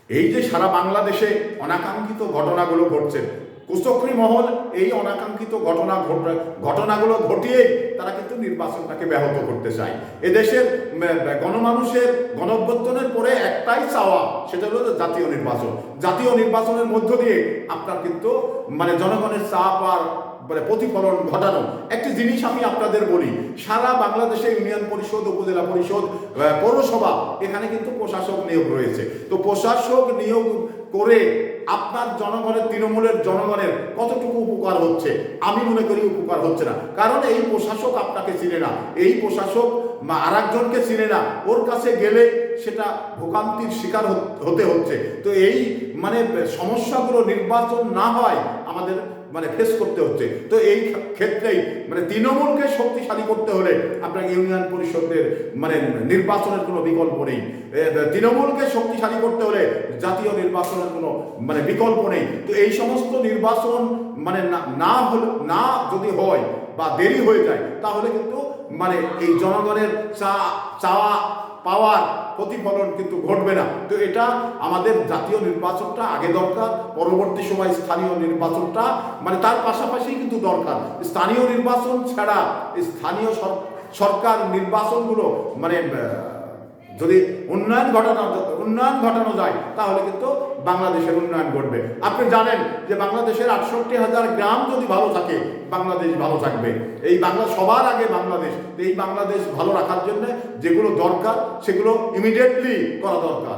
এই যে সারা বাংলাদেশে অনাকাঙ্ক্ষিত ঘটনাগুলো ঘটছে, কুচক্রী মহল এই অনাকাঙ্ক্ষিত ঘটনাগুলো ঘটিয়ে তারা কিন্তু নির্বাচনটাকে ব্যাহত করতে চায়। এদেশের গণমানুষের গণঅভ্যুত্থানের পরে একটাই চাওয়া, সেটা হলো জাতীয় নির্বাচন। জাতীয় নির্বাচনের মধ্য দিয়ে আপনার কিন্তু জনগণের চাপ আর প্রতিফলন ঘটানো। একটি জিনিস আমি আপনাদের বলি, সারা বাংলাদেশে ইউনিয়ন পরিষদ, উপজেলা পরিষদ, পৌরসভা, এখানে কিন্তু প্রশাসক নিয়োগ রয়েছে। তো প্রশাসক নিয়োগ করে আপনার জনগণের, তৃণমূলের জনগণের কতটুকু উপকার হচ্ছে? আমি মনে করি উপকার হচ্ছে না। কারণ এই প্রশাসক আপনাকে চিনে না, এই প্রশাসক আর একজনকে চিনে না, ওর কাছে গেলে সেটা ভোগান্তির শিকার হতে হচ্ছে। তো এই সমস্যাগুলো নির্বাচন না হয় আমাদের ফেস করতে হচ্ছে। তো এই ক্ষেত্রেই তৃণমূলকে শক্তিশালী করতে হলে আপনাকে ইউনিয়ন পরিষদের নির্বাচনের কোনো বিকল্প নেই। তৃণমূলকে শক্তিশালী করতে হলে জাতীয় নির্বাচনের কোনো বিকল্প নেই। তো এই সমস্ত নির্বাচন না যদি হয় বা দেরি হয়ে যায়, তাহলে কিন্তু এই জনগণের চাওয়া পাওয়ার প্রতিফলন কিন্তু ঘটবে না। তো এটা আমাদের জাতীয় নির্বাচনটা আগে দরকার, পরবর্তী সময় স্থানীয় নির্বাচনটা তার পাশাপাশি কিন্তু দরকার। স্থানীয় নির্বাচন ছাড়া স্থানীয় সরকার নির্বাচনগুলো যদি উন্নয়ন ঘটানো যায়, তাহলে কিন্তু বাংলাদেশের উন্নয়ন ঘটবে। আপনি জানেন যে বাংলাদেশের 68,000 গ্রাম যদি ভালো থাকে, বাংলাদেশ ভালো থাকবে। এই সবার আগে বাংলাদেশ। এই বাংলাদেশ ভালো রাখার জন্য যেগুলো দরকার সেগুলো ইমিডিয়েটলি করা দরকার।